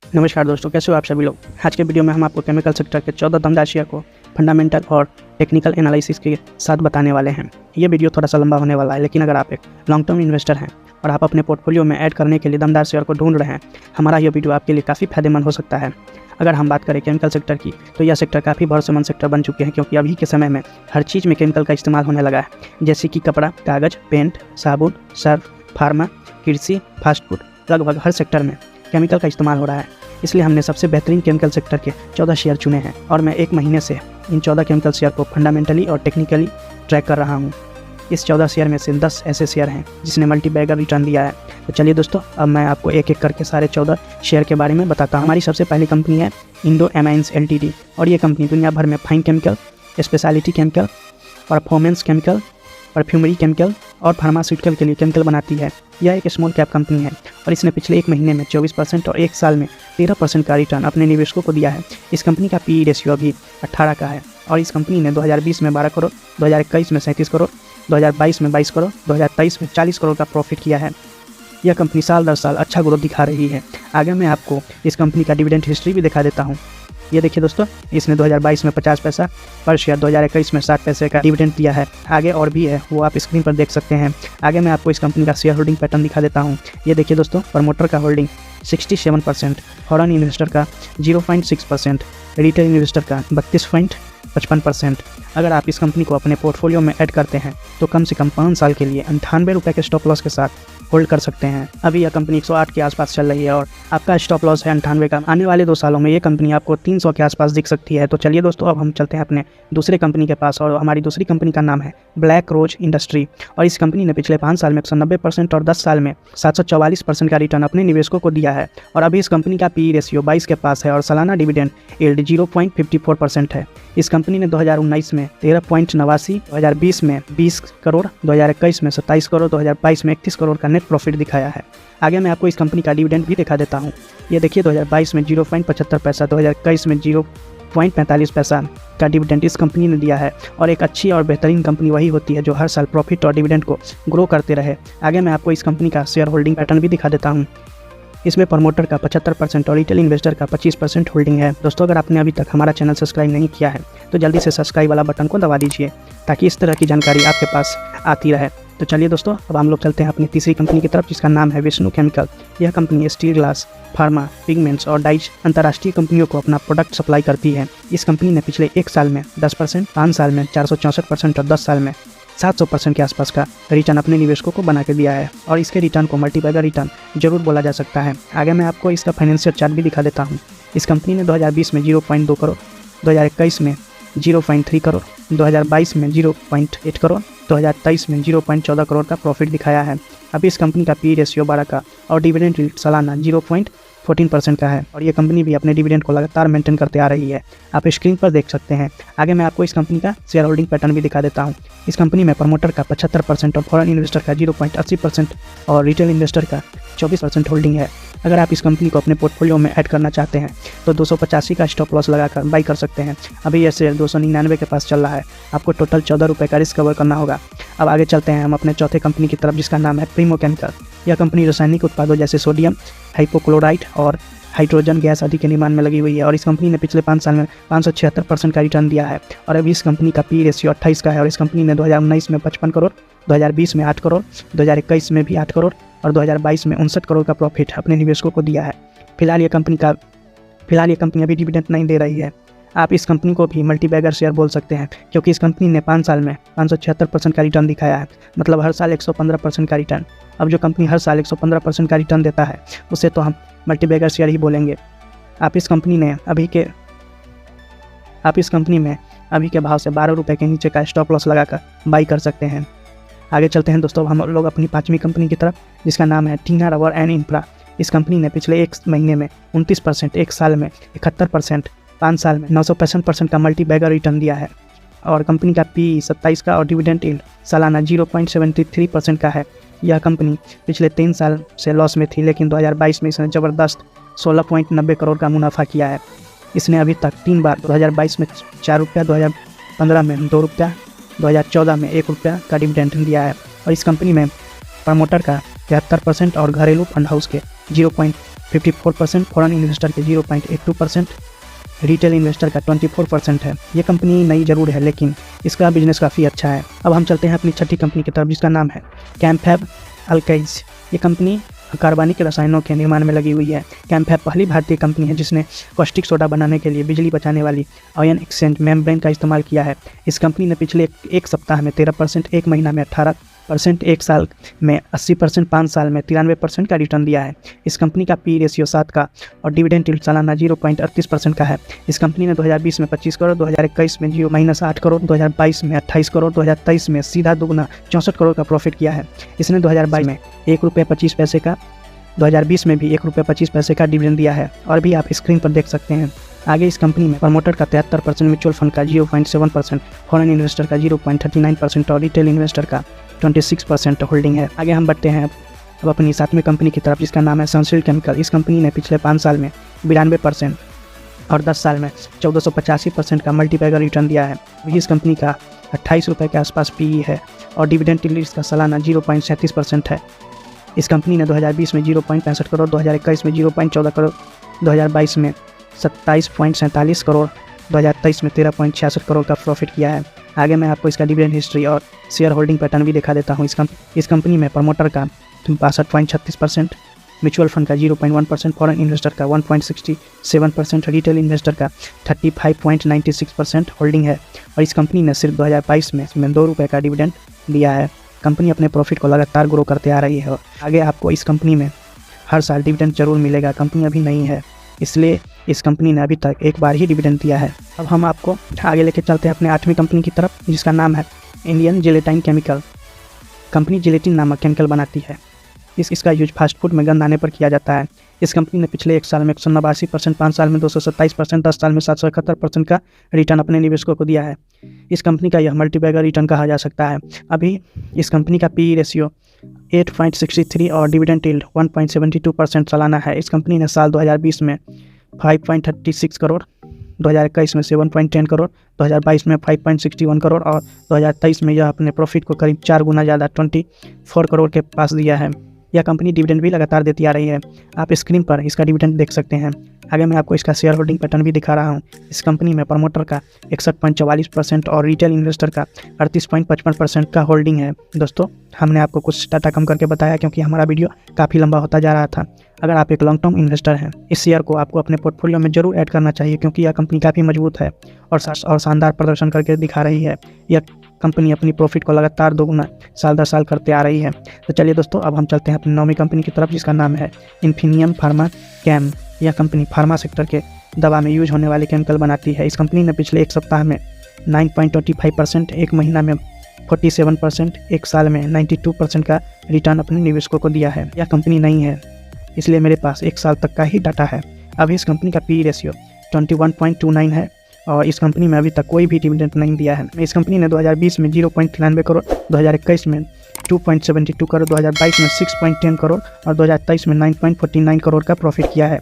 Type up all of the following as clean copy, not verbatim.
नमस्कार दोस्तों, कैसे हो आप सभी लोग। आज के वीडियो में हम आपको केमिकल सेक्टर के 14 दमदार शेयर को फंडामेंटल और टेक्निकल एनालिसिस के साथ बताने वाले हैं। ये वीडियो थोड़ा सा लंबा होने वाला है, लेकिन अगर आप एक लॉन्ग टर्म इन्वेस्टर हैं और आप अपने पोर्टफोलियो में ऐड करने के लिए दमदार शेयर को ढूंढ रहे हैं, हमारा यह वीडियो आपके लिए काफ़ी फायदेमंद हो सकता है। अगर हम बात करें केमिकल सेक्टर की, तो यह सेक्टर काफ़ी भरोसेमंद सेक्टर बन चुके हैं, क्योंकि अभी के समय में हर चीज़ में केमिकल का इस्तेमाल होने लगा है, जैसे कि कपड़ा, कागज़, पेंट, साबुन, सर्फ, फार्मा, कृषि, फास्ट फूड, लगभग हर सेक्टर में केमिकल का इस्तेमाल हो रहा है। इसलिए हमने सबसे बेहतरीन केमिकल सेक्टर के 14 शेयर चुने हैं और मैं एक महीने से इन 14 केमिकल शेयर को फंडामेंटली और टेक्निकली ट्रैक कर रहा हूँ। इस 14 शेयर में से 10 ऐसे शेयर हैं जिसने मल्टी बैगर रिटर्न दिया है। तो चलिए दोस्तों, अब मैं आपको एक एक करके सारे 14 शेयर के बारे में बताता हूँ। हमारी सबसे पहली कंपनी है इंडो एमाइंस LTD, और ये कंपनी दुनिया भर में fine chemical, speciality chemical, performance chemical, perfumery chemical और फार्मास्यूटिकल के लिए केमिकल बनाती है। यह एक स्मॉल कैप कंपनी है और इसने पिछले एक महीने में 24% और एक साल में 13% का रिटर्न अपने निवेशकों को दिया है। इस कंपनी का PE रेशियो अभी 18 का है और इस कंपनी ने 2020 में 12 करोड़, 2021 में 37 करोड़, 2022 में 22 करोड़, 2023 में 40 करोड़ का प्रॉफिट किया है। यह कंपनी साल दर साल अच्छा ग्रोथ दिखा रही है। आगे मैं आपको इस कंपनी का डिविडेंड हिस्ट्री भी दिखा देता हूँ। ये देखिए दोस्तों, इसने 2022 में 50 पैसा पर शेयर, 2021 में 60 पैसे का डिविडेंड दिया है। आगे और भी है, वो आप स्क्रीन पर देख सकते हैं। आगे मैं आपको इस कंपनी का शेयर होल्डिंग पैटर्न दिखा देता हूँ। ये देखिए दोस्तों, प्रमोटर का होल्डिंग 67%, फॉरेन इन्वेस्टर का 0.6%, रिटेल इन्वेस्टर का 32.55%। अगर आप इस कंपनी को अपने पोर्टफोलियो में ऐड करते हैं तो कम से कम 5 साल के लिए 98 रुपये के स्टॉप लॉस के साथ होल्ड कर सकते हैं। अभी यह कंपनी 108 के आसपास चल रही है और आपका स्टॉप लॉस है 98 का। आने वाले 2 सालों में ये कंपनी आपको 300 के आसपास दिख सकती है। तो चलिए दोस्तों, अब हम चलते हैं अपने दूसरे कंपनी के पास, और हमारी दूसरी कंपनी का नाम है ब्लैक रोज इंडस्ट्री। और इस कंपनी ने पिछले 5 साल में 190% और 10 साल में 744% का रिटर्न अपने निवेशकों को दिया है। और अभी इस कंपनी का PE रेशियो 22 के पास है और सालाना डिविडेंड यील्ड 0.54% है। इस कंपनी ने 2019 में 13.89, 2020 में 20 करोड़, 2021 में 27 करोड़, 2022 में 31 करोड़ का नेट प्रॉफिट दिखाया है। आगे मैं आपको इस कंपनी का डिविडेंड भी दिखा देता हूँ। ये देखिए, 2022 में 0.75 पैसा, 2021 में 0.45 पैसा का डिविडेंड इस कंपनी ने दिया है। और एक अच्छी और बेहतरीन कंपनी वही होती है जो हर साल प्रॉफिट और डिविडेंड को ग्रो करते रहे। आगे मैं आपको इस कंपनी का शेयर होल्डिंग पैटर्न भी दिखा देता हूँ। इसमें प्रमोटर का 75% और रिटेल इन्वेस्टर का 25% होल्डिंग है। दोस्तों, अगर आपने अभी तक हमारा चैनल सब्सक्राइब नहीं किया है तो जल्दी से सब्सक्राइब वाला बटन को दबा दीजिए, ताकि इस तरह की जानकारी आपके पास आती रहे। तो चलिए दोस्तों, अब हम लोग चलते हैं अपनी तीसरी कंपनी की तरफ, जिसका नाम है विष्णु केमिकल। यह company steel, glass, pharma, pigments और डाइज अंतर्राष्ट्रीय कंपनियों को अपना प्रोडक्ट सप्लाई करती है। इस कंपनी ने पिछले 1 साल में 10%, 5 साल में 464% और 10 साल में 700% के आसपास का रिटर्न अपने निवेशकों को बना के दिया है। और इसके रिटर्न को मल्टीबैगर रिटर्न जरूर बोला जा सकता है। आगे मैं आपको इसका फाइनेंशियल चार्ट भी दिखा देता हूँ। इस कंपनी ने 2020 में 0.2 करोड़, 2021 में 0.3 करोड़, 2022 में 0.8 करोड़, 2023 में 0.14 करोड़ का प्रॉफिट दिखाया है। अभी इस कंपनी का PE रेशियो 12 का और डिविडेंड यील्ड सालाना 0.14% का है। और ये कंपनी भी अपने डिविडेंड को लगातार मेंटेन करते आ रही है, आप स्क्रीन पर देख सकते हैं। आगे मैं आपको इस कंपनी का शेयर होल्डिंग पैटर्न भी दिखा देता हूँ। इस कंपनी में प्रमोटर का 75% और फॉरेन इन्वेस्टर का 0.80% और रिटेल इन्वेस्टर का 24% होल्डिंग है। अगर आप इस कंपनी को अपने पोर्टफोलियो में ऐड करना चाहते हैं तो 285 का स्टॉप लॉस लगाकर बाई कर सकते हैं। अभी यह शेयर 299 के पास चल रहा है। आपको टोटल 14 रुपये का रिस्क कवर करना होगा। अब आगे चलते हैं हम अपने चौथे कंपनी की तरफ, जिसका नाम है प्रीमो केमिकल। यह कंपनी रासायनिक उत्पादों जैसे सोडियम हाइपोक्लोराइड और हाइड्रोजन गैस आदि के निर्माण में लगी हुई है। और इस कंपनी ने पिछले 5 साल में 576% का रिटर्न दिया है। और अभी इस कंपनी का PE रेशियो 28 का है। और इस कंपनी ने 2019 में 55 करोड़, 2020 में 8 करोड़, 2021 में भी 8 करोड़ और 2022 में 59 करोड़ का प्रॉफिट अपने निवेशकों को दिया है। फिलहाल ये कंपनी अभी डिविडेंड नहीं दे रही है। आप इस कंपनी को भी मल्टीबैगर शेयर बोल सकते हैं, क्योंकि इस कंपनी ने 5 साल में 576% का रिटर्न दिखाया है, मतलब हर साल 115% का रिटर्न। अब जो कंपनी हर साल 115% का रिटर्न देता है उसे तो हम मल्टीबैगर शेयर ही बोलेंगे। आप इस कंपनी में अभी के भाव से 12 रुपये के नीचे का स्टॉप लॉस लगाकर बाई कर सकते हैं। आगे चलते हैं दोस्तों, हम लोग अपनी 5वीं कंपनी की तरफ, जिसका नाम है टीना रबर एंड इंफ्रा। इस कंपनी ने पिछले 1 महीने में 29%, 1 साल में 71%, 5 साल में 965% का मल्टीबैगर रिटर्न दिया है। और कंपनी का PE 27 का और डिविडेंड यील्ड सालाना 0.73% का है। यह कंपनी पिछले 3 साल से लॉस में थी, लेकिन 2022 में इसने ज़बरदस्त 16.90 करोड़ का मुनाफा किया है। इसने अभी तक 3 बार 2022 में 4 रुपया, 2015 में 2 रुपया, 2014 में 1 रुपया का डिविडेंड दिया है। और इस कंपनी में प्रमोटर का 73% और घरेलू फंड हाउस के 54%, फॉरेन इन्वेस्टर के 0.82%, रिटेल इन्वेस्टर का 24% है। ये कंपनी नई ज़रूर है लेकिन इसका बिजनेस काफ़ी अच्छा है। अब हम चलते हैं अपनी छठी कंपनी की तरफ जिसका नाम है कैम्पफैब अल्काइज। ये कंपनी कार्बनिक रसायनों के निर्माण में लगी हुई है। कैम्पफैब पहली भारतीय कंपनी है जिसने कॉस्टिक सोडा बनाने के लिए बिजली बचाने वाली आयन एक्सचेंज मेम्ब्रेन का इस्तेमाल किया है। इस कंपनी ने पिछले एक सप्ताह में 13%, एक महीना में 18%, एक साल में 80%, 5 साल में 93% का रिटर्न दिया है। इस कंपनी का पी रेशियो 7 का और डिविडेंड यील्ड सालाना 0.38% का है। इस कंपनी ने 2020 में 25 करोड़, 2021 में -8 करोड़, 2022 में 28 करोड़, 2023 में सीधा दुगना 64 करोड़ का प्रॉफिट किया है। इसने 2022 में ₹1.25 का, 2020 में भी ₹1.25 का डिविडेंड दिया है और भी आप स्क्रीन पर देख सकते हैं। आगे इस कंपनी में प्रमोटर का 73%, म्यूचुअल फंड का 0.7%, फॉरेन इन्वेस्टर का 0.39% और रिटेल इन्वेस्टर का 26% होल्डिंग है। आगे हम बढ़ते हैं अब अपनी 7वीं कंपनी की तरफ जिसका नाम है सनशील्ड केमिकल। इस कंपनी ने पिछले 5 साल में 92% और 10 साल में 1485% का मल्टीबैगर रिटर्न दिया है। वही इस कंपनी का ₹28 के आसपास पीई है और डिविडेंड यील्ड इसका सालाना 0.37% है। इस कंपनी ने 2020 में 0.65 करोड़, 2021 में 0.14 करोड़, 2022 में 27.47 करोड़, 2023 में 13.66 करोड़ का प्रॉफिट किया है। आगे मैं आपको इसका डिविडेंड हिस्ट्री और शेयर होल्डिंग पैटर्न भी दिखा देता हूँ। इस कंपनी में प्रमोटर का 62.36%, म्यूचुअल फंड का 0.1%, फॉरेन इन्वेस्टर का 1.67%, रिटेल इन्वेस्टर का 35.96% होल्डिंग है और इस कंपनी ने सिर्फ 2022 में ₹2 का डिविडेंड दिया है। कंपनी अपने प्रॉफिट को लगातार ग्रो करते आ रही है। आगे आपको इस कंपनी में हर साल डिविडेंड जरूर मिलेगा। कंपनी अभी नहीं है इसलिए इस कंपनी ने अभी तक एक बार ही डिविडेंड दिया है। अब हम आपको आगे लेके चलते हैं अपने 8वीं कंपनी की तरफ जिसका नाम है इंडियन जिलेटाइन केमिकल। कंपनी जिलेटिन नामक केमिकल बनाती है। इसका यूज फास्ट फूड में गंध आने पर किया जाता है। इस कंपनी ने पिछले 1 साल में 189%, 5 साल में 227%, 10 साल में 771% का रिटर्न अपने निवेशकों को दिया है। इस कंपनी का यह मल्टीबैगर रिटर्न कहा जा सकता है। अभी इस कंपनी का पी रेशियो 8.63 और डिविडेंड यील्ड 1.72% सालाना है। इस कंपनी ने साल 2020 में 5.36 करोड़, 2021 में 7.10 करोड़, 2022 में 5.61 करोड़ और 2023 में यह अपने प्रॉफिट को करीब 4 गुना ज़्यादा 24 करोड़ के पास दिया है। यह कंपनी डिविडेंड भी लगातार देती आ रही है। आप स्क्रीन पर इसका डिविडेंड देख सकते हैं। आगे मैं आपको इसका शेयर होल्डिंग पैटर्न भी दिखा रहा हूँ। इस कंपनी में प्रमोटर का 61.44% और रिटेल इन्वेस्टर का 38.55% का होल्डिंग है। दोस्तों हमने आपको कुछ डाटा कम करके बताया क्योंकि हमारा वीडियो काफ़ी लंबा होता जा रहा था। अगर आप एक लॉन्ग टर्म इन्वेस्टर हैं इस शेयर को आपको अपने पोर्टफोलियो में जरूर ऐड करना चाहिए क्योंकि यह कंपनी काफ़ी मजबूत है और शानदार प्रदर्शन करके दिखा रही है। यह कंपनी अपनी प्रॉफिट को लगातार दोगुना साल दर साल करते आ रही है। तो चलिए दोस्तों अब हम चलते हैं अपनी 9वीं कंपनी की तरफ जिसका नाम है इन्फिनियम फार्मा कैम। यह कंपनी फार्मा सेक्टर के दवा में यूज होने वाले केमिकल बनाती है। इस कंपनी ने पिछले 1 सप्ताह में 9.25%, एक महीना में 47%, एक साल में 92% का रिटर्न अपने निवेशकों को दिया है। यह कंपनी नहीं है इसलिए मेरे पास 1 साल तक का ही डाटा है। अभी इस कंपनी का पी रेशियो 21.29 है और इस कंपनी में अभी तक कोई भी डिविडेंड नहीं दिया है। इस कंपनी ने 2020 में 0.93 करोड़, 2021 में 2.72 करोड़, 2022 में 6.10 करोड़ और 2023 में 9.49 करोड़ का प्रॉफिट किया है।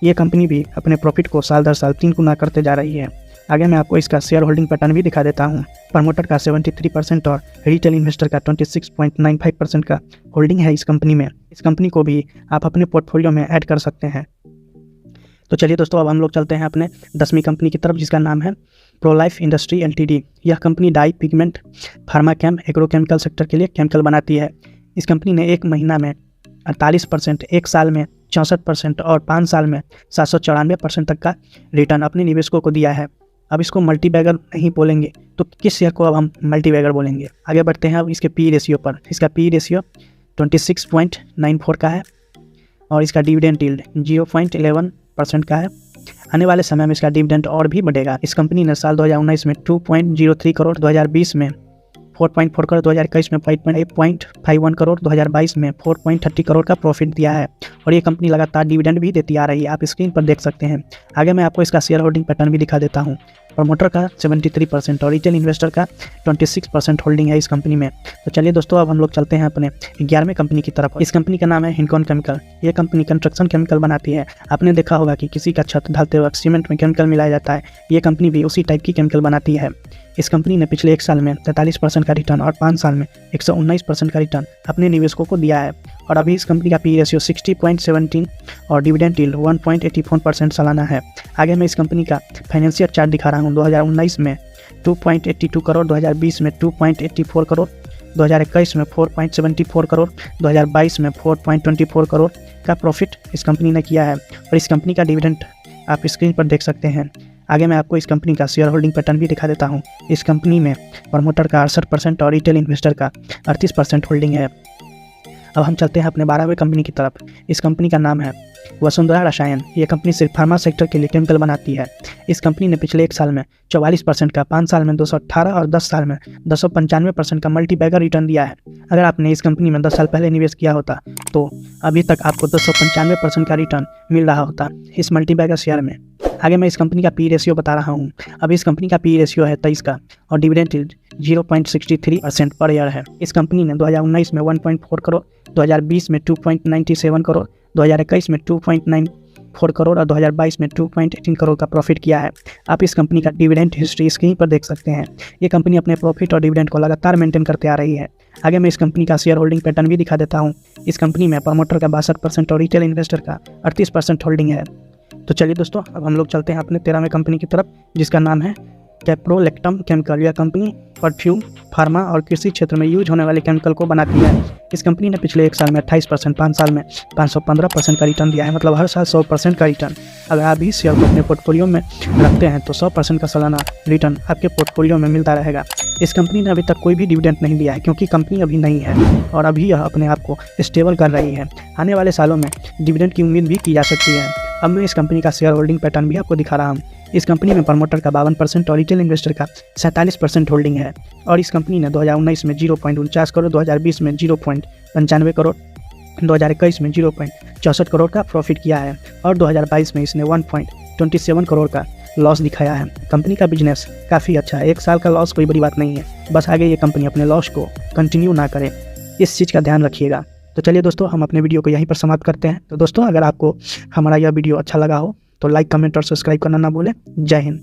ये कंपनी भी अपने प्रॉफिट को साल दर साल 3 गुना करते जा रही है। आगे मैं आपको इसका शेयर होल्डिंग पैटर्न भी दिखा देता हूँ। प्रमोटर का 73% और रिटेल इन्वेस्टर का 26.95% का होल्डिंग है इस कंपनी में। इस कंपनी को भी आप अपने पोर्टफोलियो में ऐड कर सकते हैं। तो चलिए दोस्तों अब हम लोग चलते हैं अपने 10वीं कंपनी की तरफ जिसका नाम है प्रोलाइफ इंडस्ट्री एलटीडी। यह company dye pigment pharmachem agrochemical sector के लिए केमिकल बनाती है। इस कंपनी ने 1 महीना में 48%, 1 साल में 64% और 5 साल में 794% तक का रिटर्न अपने निवेशकों को दिया है। अब इसको मल्टीबैगर नहीं बोलेंगे तो किस शेयर को अब हम मल्टीबैगर बोलेंगे। आगे बढ़ते हैं अब इसके पी रेशियो पर। इसका पी रेशियो 26.94 का है और इसका डिविडेंड यील्ड 0.11% का है। आने वाले समय में इसका डिविडेंड और भी बढ़ेगा। इस कंपनी ने साल 2019 में 2.03 करोड़, 2020 में 4.4 करोड़, 2021 में 5.51 करोड़, 2022 में 4.30 करोड़ का प्रॉफिट दिया है और ये कंपनी लगातार डिविडेंड भी देती आ रही है। आप स्क्रीन पर देख सकते हैं। आगे मैं आपको इसका शेयर होल्डिंग पैटर्न भी दिखा देता हूँ। प्रमोटर का 73% और रिटेल इन्वेस्टर का 26% होल्डिंग है इस कंपनी में। तो चलिए दोस्तों अब हम लोग चलते हैं अपने 11वें कंपनी की तरफ। इस कंपनी का नाम है हिंकॉन केमिकल। ये कंपनी कंस्ट्रक्शन केमिकल बनाती है। आपने देखा होगा कि किसी का छत ढालते वक्त सीमेंट में केमिकल मिलाया जाता है। ये कंपनी भी उसी टाइप की केमिकल बनाती है। इस कंपनी ने पिछले 1 साल में 43% का रिटर्न और 5 साल में 119% का रिटर्न अपने निवेशकों को दिया है और अभी इस कंपनी का पी रेशियो 60.17 और डिविडेंड यील्ड 1.84% सालाना है। आगे मैं इस कंपनी का फाइनेंशियल चार्ट दिखा रहा हूँ। 2019 में 2.82 करोड़, 2020 में 2.84 करोड़, 2021 में 4.74 करोड़, 2022 में 4.24 करोड़ का प्रॉफिट इस कंपनी ने किया है। और इस कंपनी का डिविडेंड आप स्क्रीन पर देख सकते हैं। आगे मैं आपको इस कंपनी का शेयर होल्डिंग पैटर्न भी दिखा देता हूँ। इस कंपनी में प्रमोटर का 68% और रिटेल इन्वेस्टर का 38% होल्डिंग है। अब हम चलते हैं अपने 12वें कंपनी की तरफ। इस कंपनी का नाम है वसुंधरा रसायन। ये कंपनी सिर्फ फार्मा सेक्टर के लिए केमिकल बनाती है। इस कंपनी ने पिछले 1 साल में 44% का, 5 साल में 218 और 10 साल में 295% का मल्टीबैगर रिटर्न दिया है। अगर आपने इस कंपनी में 10 साल पहले निवेश किया होता तो अभी तक आपको 295% का रिटर्न मिल रहा होता इस मल्टीबैगर शेयर में। आगे मैं इस कंपनी का पी रेशियो बता रहा हूँ। अभी इस कंपनी का पी रेशियो है 23 का और डिविडेंड यील्ड 0.63% पर ईयर है। इस कंपनी ने 2019 में 1.4 करोड़, 2020 में 2.97 करोड़, 2021 में 2.94 करोड़ और 2022 में 2.18 करोड़ का प्रॉफिट किया है। आप इस कंपनी का डिविडेंड हिस्ट्री स्क्रीन पर देख सकते हैं। ये कंपनी अपने प्रॉफिट और डिविडेंड को लगातार मेंटेन करते आ रही है। आगे मैं इस कंपनी का शेयर होल्डिंग पैटर्न भी दिखा देता हूँ। इस कंपनी में प्रमोटर का 62% और रिटेल इन्वेस्टर का 38% होल्डिंग है। तो चलिए दोस्तों, अब हम लोग चलते हैं अपने 13वें कंपनी की तरफ, जिसका नाम है कैप्रोलैक्टम केमिकल। यह कंपनी परफ्यूम, फार्मा और कृषि क्षेत्र में यूज होने वाले केमिकल को बनाती है। इस कंपनी ने पिछले 1 साल में 28%, 5 साल में 515% का रिटर्न दिया है। मतलब हर साल 100% का रिटर्न। अगर आप इस शेयर को अपने पोर्टफोलियो में रखते हैं तो 100% का सालाना रिटर्न आपके पोर्टफोलियो में मिलता रहेगा। इस कंपनी ने अभी तक कोई भी डिविडेंड नहीं दिया है, क्योंकि कंपनी अभी नई है और अभी यह अपने आप को स्टेबल कर रही है। आने वाले सालों में डिविडेंड की उम्मीद भी की जा सकती है। अब मैं इस कंपनी का शेयर होल्डिंग पैटर्न भी आपको दिखा रहा हूँ। इस कंपनी में प्रमोटर का 52% और रिटेल इन्वेस्टर का 47% होल्डिंग है। और इस कंपनी ने 2019 में 0.49 करोड़, 2020 में 0.95 करोड़, 2021 में 0.64 करोड़ का प्रॉफिट किया है और 2022 में इसने 1.27 करोड़ का लॉस दिखाया है। कंपनी का बिजनेस काफ़ी अच्छा है। 1 साल का लॉस कोई बड़ी बात नहीं है। बस आगे ये कंपनी अपने लॉस को कंटिन्यू ना करे, इस चीज़ का ध्यान रखिएगा। तो चलिए दोस्तों, हम अपने वीडियो को यहीं पर समाप्त करते हैं। तो दोस्तों, अगर आपको हमारा यह वीडियो अच्छा लगा हो तो लाइक, कमेंट और सब्सक्राइब करना ना भूलें। जय हिंद।